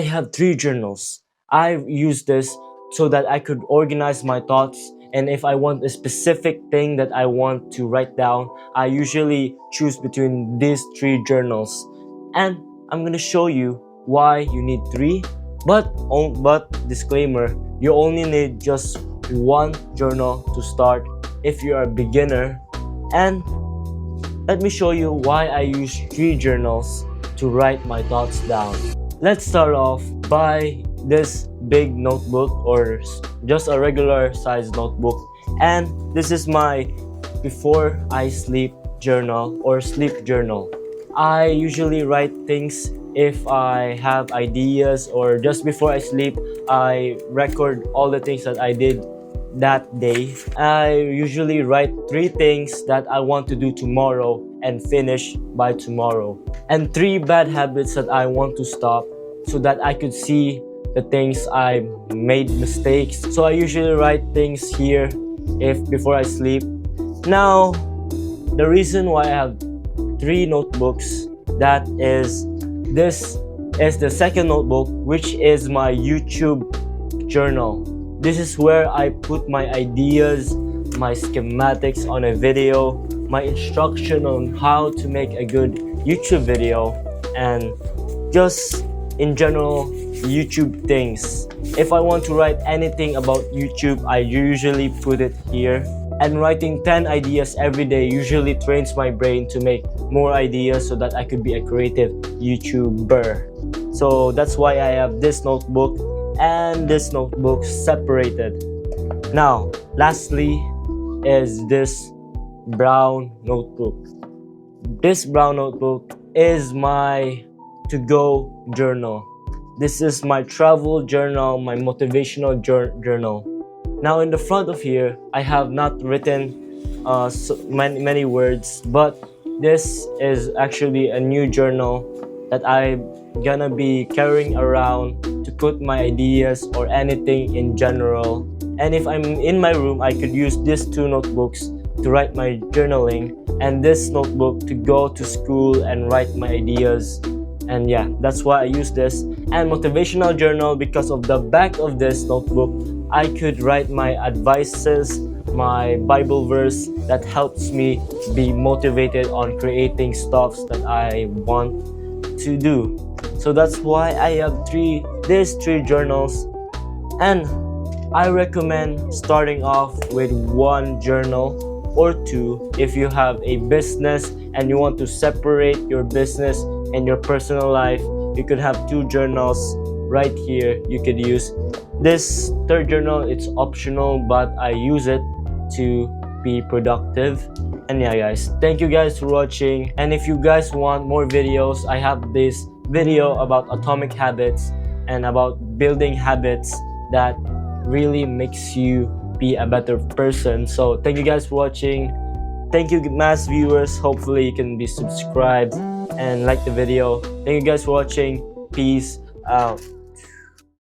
I have 3 journals. I use this so that I could organize my thoughts, and if I want a specific thing that I want to write down, I usually choose between these 3 journals. And I'm gonna show you why you need 3, but disclaimer, you only need just 1 journal to start if you are a beginner. And let me show you why I use 3 journals to write my thoughts down. Let's start off by this big notebook, or just a regular size notebook, and this is my before I sleep journal or sleep journal. I usually write things if I have ideas, or just before I sleep I record all the things that I did that day. I usually write 3 things that I want to do tomorrow and finish by tomorrow, and 3 bad habits that I want to stop, so that I could see the things I made mistakes. So I usually write things here if before I sleep. Now, the reason why I have 3 notebooks, that is, this is the second notebook, which is my YouTube journal. This is where I put my ideas, my schematics on a video, my instruction on how to make a good YouTube video, and just in general YouTube things. If I want to write anything about YouTube, I usually put it here. And writing 10 ideas every day usually trains my brain to make more ideas so that I could be a creative YouTuber. So that's why I have this notebook and this notebook separated. Now, lastly is this brown notebook. This brown notebook is my to-go journal. This is my travel journal, my motivational journal. Now in the front of here, I have not written many words, but this is actually a new journal that I'm gonna be carrying around to put my ideas or anything in general. And if I'm in my room, I could use these 2 notebooks to write my journaling, and this notebook to go to school and write my ideas. And yeah, that's why I use this. And motivational journal, because of the back of this notebook, I could write my advices, my Bible verse that helps me be motivated on creating stuffs that I want to do. So that's why I have these 3 journals, and I recommend starting off with 1 journal or 2 if you have a business and you want to separate your business and your personal life. You could have 2 journals right here. You could use this 3rd journal. It's optional, but I use it to be productive. And yeah guys, thank you guys for watching, and if you guys want more videos, I have this video about atomic habits and about building habits that really makes you be a better person. So thank you guys for watching. Thank you mass viewers. Hopefully you can be subscribed and like the video. Thank you guys for watching. Peace out.